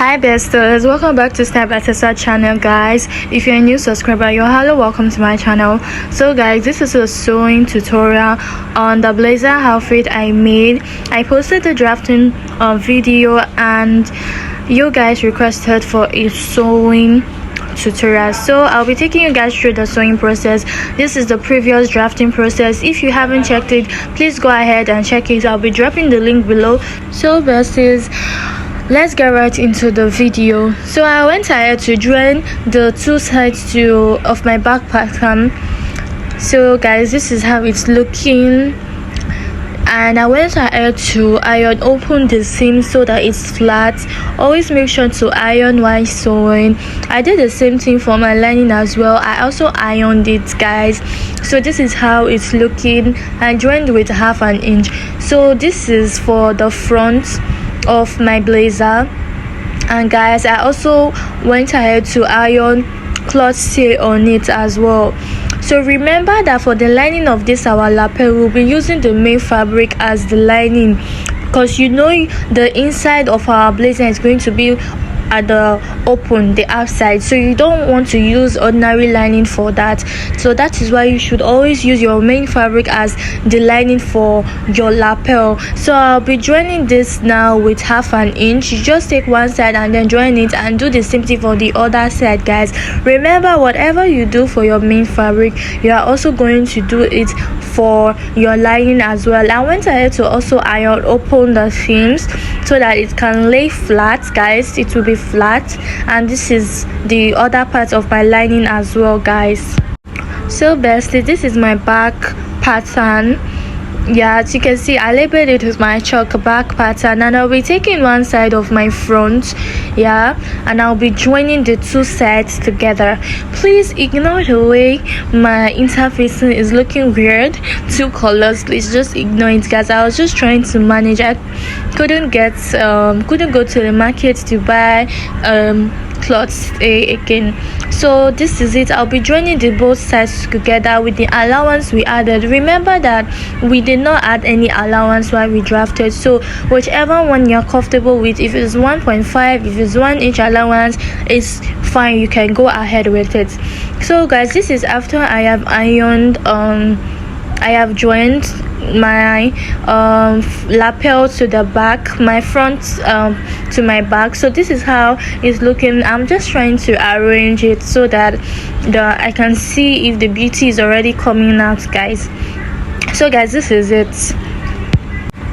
Hi besties, welcome back to Step by Step channel guys. If you're a new subscriber, you're hello, welcome to my channel. So guys, this is a sewing tutorial on the blazer outfit I made. I posted the drafting video and you guys requested for a sewing tutorial, so I'll be taking you guys through the sewing process. This is the previous drafting process. If you haven't checked it, please go ahead and check it. I'll be dropping the link below. So besties, let's get right into the video. So I went ahead to join the two sides of my back pattern. So guys, this is how it's looking, and I went ahead to iron open the seam so that it's flat. Always make sure to iron while sewing. I did the same thing for my lining as well. I also ironed it guys. So this is how it's looking. I joined with 1/2 inch. So this is for the front of my blazer, and guys, I also went ahead to iron cloth stay on it as well. So remember that for the lining of this our lapel, we'll be using the main fabric as the lining, because you know the inside of our blazer is going to be at the open, the outside, so you don't want to use ordinary lining for that. So that is why you should always use your main fabric as the lining for your lapel. So I'll be joining this now with 1/2 inch. You just take one side and then join it, and do the same thing for the other side guys. Remember, whatever you do for your main fabric, you are also going to do it for your lining as well. I went ahead to also iron open the seams so that it can lay flat guys. It will be flat, and this is the other part of my lining as well guys. So bestie, this is my back pattern. Yeah, as you can see, I labeled it with my chalk back pattern, and I'll be taking one side of my front, yeah, and I'll be joining the two sides together. Please ignore the way my interfacing is looking weird. Two colors, please just ignore it guys. I was just trying to manage. I couldn't go to the market to buy cloths again. So this is it. I'll be joining the both sides together with the allowance we added. Remember that we did not add any allowance while we drafted, so whichever one you're comfortable with, if it's 1.5, if it's 1 inch allowance, it's fine, you can go ahead with it. So guys, this is after I have ironed I have joined my lapel to the back, my front to my back. So this is how it's looking. I'm just trying to arrange it so that I can see if the beauty is already coming out guys. So guys, this is it.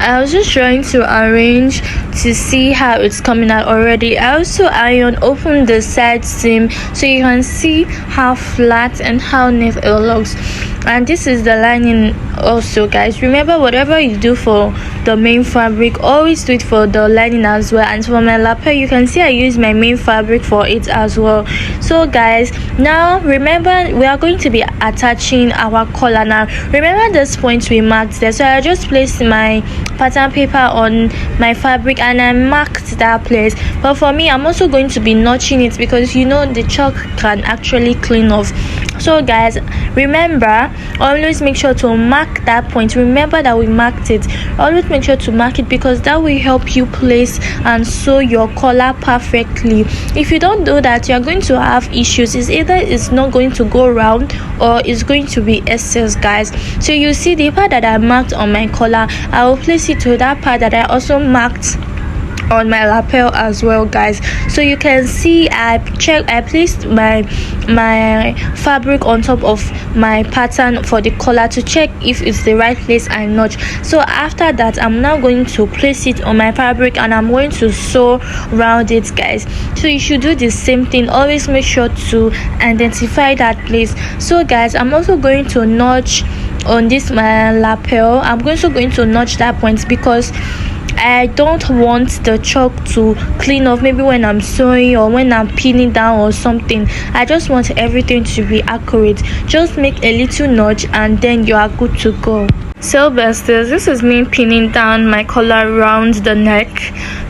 I was just trying to arrange to see how it's coming out already. I also iron open the side seam so you can see how flat and how neat it looks. And this is the lining also guys. Remember, whatever you do for the main fabric, always do it for the lining as well. And for my lapel, you can see I use my main fabric for it as well. So guys, now remember, we are going to be attaching our collar. Now remember this point we marked there, so I just placed my pattern paper on my fabric and I marked that place. But for me, I'm also going to be notching it because you know the chalk can actually clean off. So guys, remember, always make sure to mark that point. Remember that we marked it. Always make sure to mark it because that will help you place and sew your collar perfectly. If you don't do that, you're going to have issues. It's either it's not going to go round or it's going to be excess guys. So you see the part that I marked on my collar, I will place it to that part that I also marked on my lapel as well guys. So you can see I placed my fabric on top of my pattern for the collar to check if it's the right place and notch. So after that, I'm now going to place it on my fabric and I'm going to sew around it guys. So you should do the same thing. Always make sure to identify that place. So guys, I'm also going to notch on this my lapel. I'm also going to notch that point because I don't want the chalk to clean off maybe when I'm sewing or when I'm pinning down or something. I just want everything to be accurate. Just make a little notch and then you are good to go. So besties, this is me pinning down my collar around the neck,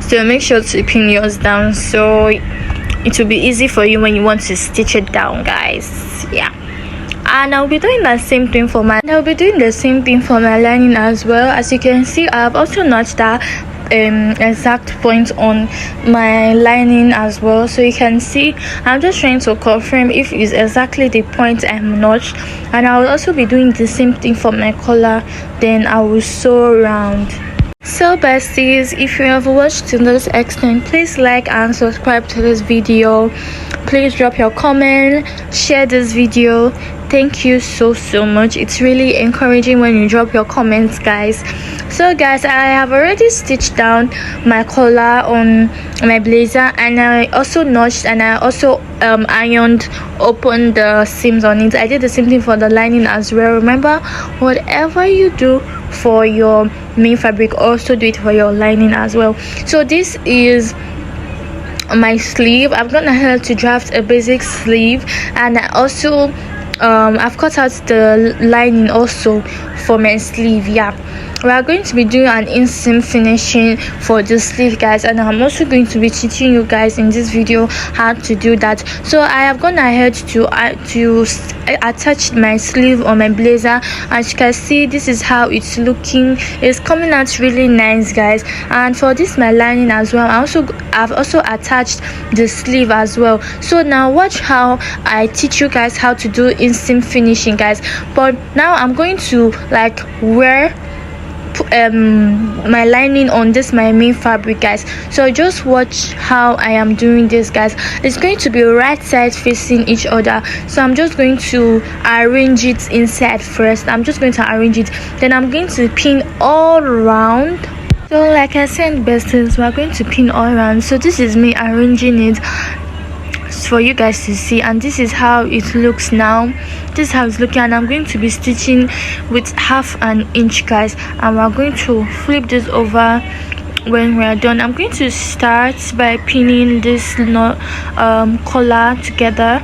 so make sure to pin yours down so it will be easy for you when you want to stitch it down guys. Yeah, and I'll be doing the same thing for my lining as well. As you can see, I've also notched that exact point on my lining as well. So you can see I'm just trying to confirm if it's exactly the point I'm notched, and I will also be doing the same thing for my collar. Then I will sew around. So besties, if you have watched to this extent, please like and subscribe to this video. Please drop your comment, share this video. Thank you so much. It's really encouraging when you drop your comments, guys. So guys, I have already stitched down my collar on my blazer, and I also notched and I also ironed open the seams on it. I did the same thing for the lining as well. Remember, whatever you do for your main fabric, also do it for your lining as well. So this is my sleeve. I've gone ahead to draft a basic sleeve, and I also I've cut out the lining also for my sleeve. Yeah, we are going to be doing an inseam finishing for the sleeve, guys, and I'm also going to be teaching you guys in this video how to do that. So I have gone ahead to attach my sleeve on my blazer. As you can see, this is how it's looking. It's coming out really nice, guys. And for this my lining as well, I've also attached the sleeve as well. So now watch how I teach you guys how to do inseam finishing, guys. But now I'm going to like wear my lining on this my main fabric, guys. So just watch how I am doing this, guys. It's going to be right side facing each other, so I'm just going to arrange it inside first. I'm just going to arrange it, then I'm going to pin all around. So like I said, besties, we're going to pin all around. So this is me arranging it for you guys to see, and this is how it looks now. This is how it's looking, and I'm going to be stitching with 1/2 an inch, guys, and we're going to flip this over when we're done. I'm going to start by pinning this collar together,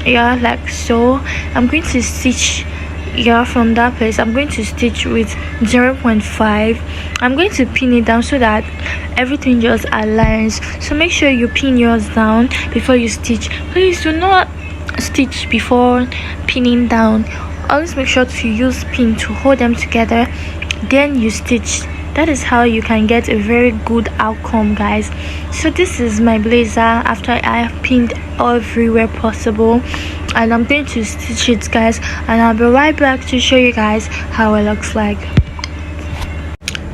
yeah, like so. I'm going to stitch, yeah, from that place. I'm going to stitch with 0.5. I'm going to pin it down so that everything just aligns. So make sure you pin yours down before you stitch. Please do not stitch before pinning down. Always make sure to use pin to hold them together, then you stitch. That is how you can get a very good outcome, guys. So this is my blazer after I have pinned everywhere possible, and I'm going to stitch it, guys, and I'll be right back to show you guys how it looks like.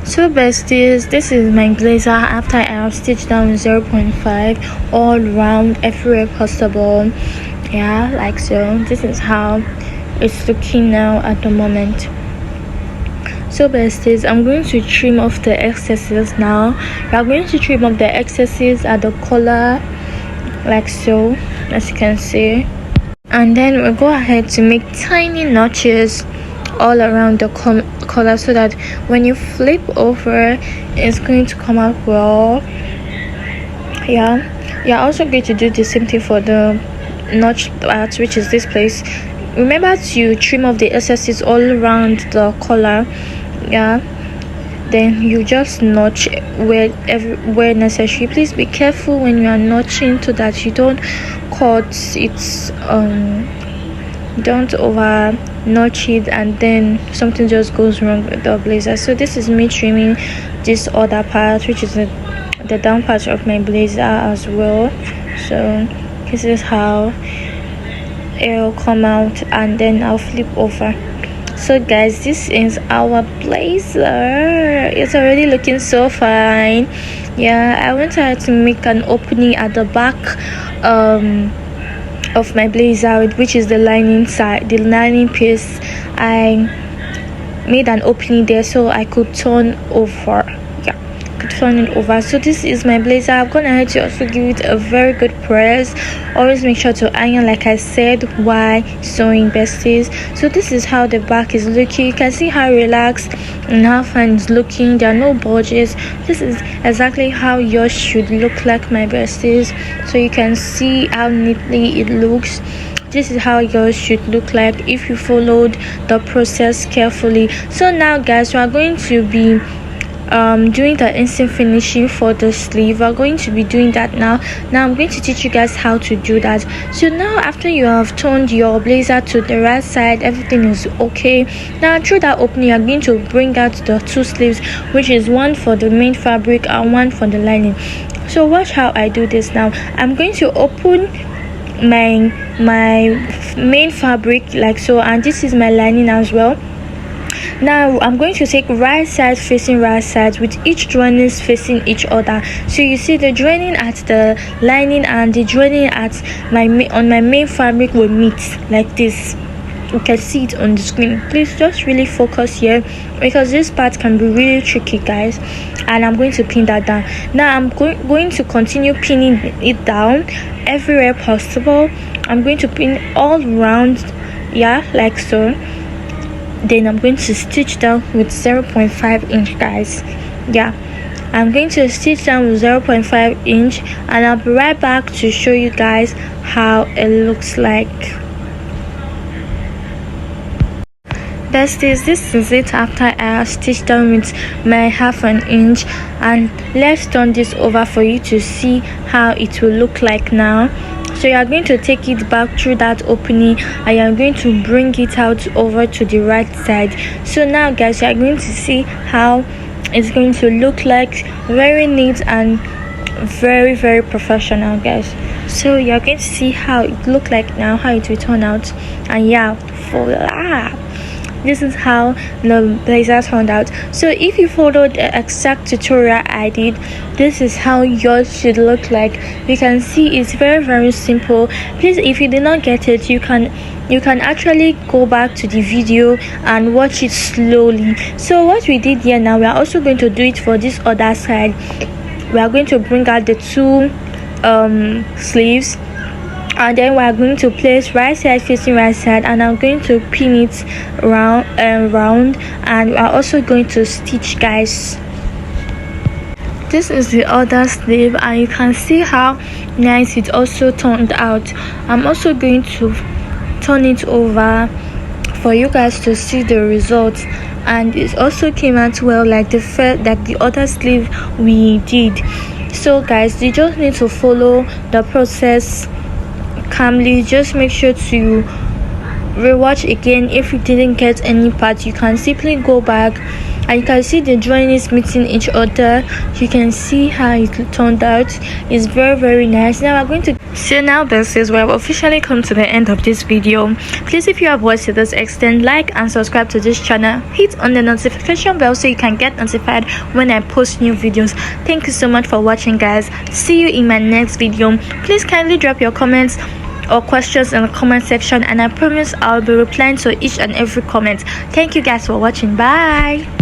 So besties, this is my blazer after I have stitched down 0.5 all around everywhere possible, yeah, like so. This is how it's looking now at the moment. So besties, I'm going to trim off the excesses now. We are going to trim off the excesses at the collar, like so, as you can see, and then we'll go ahead to make tiny notches all around the collar, so that when you flip over, it's going to come out well. Yeah, you're also going to do the same thing for the notch part, which is this place. Remember to trim off the excesses all around the collar, yeah, then you just notch where necessary. Please be careful when you are notching so that you don't cut it, don't over notch it and then something just goes wrong with the blazer. So this is me trimming this other part, which is the down part of my blazer as well. So this is how it'll come out, and then I'll flip over. So guys, this is our blazer. It's already looking so fine. Yeah, I went ahead to make an opening at the back of my blazer, which is the lining side, the lining piece. I made an opening there so I could turn over. Turn it over. So this is my blazer. I've gone ahead to also give it a very good press. Always make sure to iron, like I said, while sewing, besties. So this is how the back is looking. You can see how relaxed and how fine it's looking. There are no bulges. This is exactly how yours should look like, my besties. So you can see how neatly it looks. This is how yours should look like if you followed the process carefully. So now guys, we are going to be doing the instant finishing for the sleeve. We're going to be doing that now. I'm going to teach you guys how to do that. So now after you have turned your blazer to the right side, everything is okay. Now through that opening, you're going to bring out the two sleeves, which is one for the main fabric and one for the lining. So watch how I do this. Now I'm going to open my main fabric like so, and this is my lining as well. Now I'm going to take right side facing right side with each joining facing each other. So you see the joining at the lining and the joining at my main fabric will meet like this. You can see it on the screen. Please just really focus here, because this part can be really tricky, guys. And I'm going to pin that down. Now I'm going to continue pinning it down everywhere possible. I'm going to pin all around, yeah, like so. Then I'm going to stitch down with 0.5 inch, guys. Yeah, I'm going to stitch down with 0.5 inch, and I'll be right back to show you guys how it looks like. Besties, this is it after I have stitched down with my 1/2 inch, and let's turn this over for you to see how it will look like now. So you are going to take it back through that opening, and you are going to bring it out over to the right side. So now guys, you are going to see how it's going to look like. Very neat and very, very professional, guys. So you are going to see how it look like now, how it will turn out. And yeah, voila, this is how the blazer turned out. So if you followed the exact tutorial I did, this is how yours should look like. You can see it's very, very simple. Please, if you did not get it, you can actually go back to the video and watch it slowly. So what we did here now, we are also going to do it for this other side. We are going to bring out the two sleeves, and then we are going to place right side facing right side, and I'm going to pin it round, and we are also going to stitch, guys. This is the other sleeve, and you can see how nice it also turned out. I'm also going to turn it over for you guys to see the results, and it also came out well like the other sleeve we did. So guys, you just need to follow the process calmly. Just make sure to rewatch again. If you didn't get any part, you can simply go back, and you can see the joinings meeting each other. You can see how it turned out. It's very, very nice. Now we're going to now this is where we officially come to the end of this video. Please, if you have watched to this extent, like and subscribe to this channel. Hit on the notification bell so you can get notified when I post new videos. Thank you so much for watching, guys. See you in my next video. Please kindly drop your comments or questions in the comment section, and I promise I'll be replying to each and every comment. Thank you guys for watching. Bye.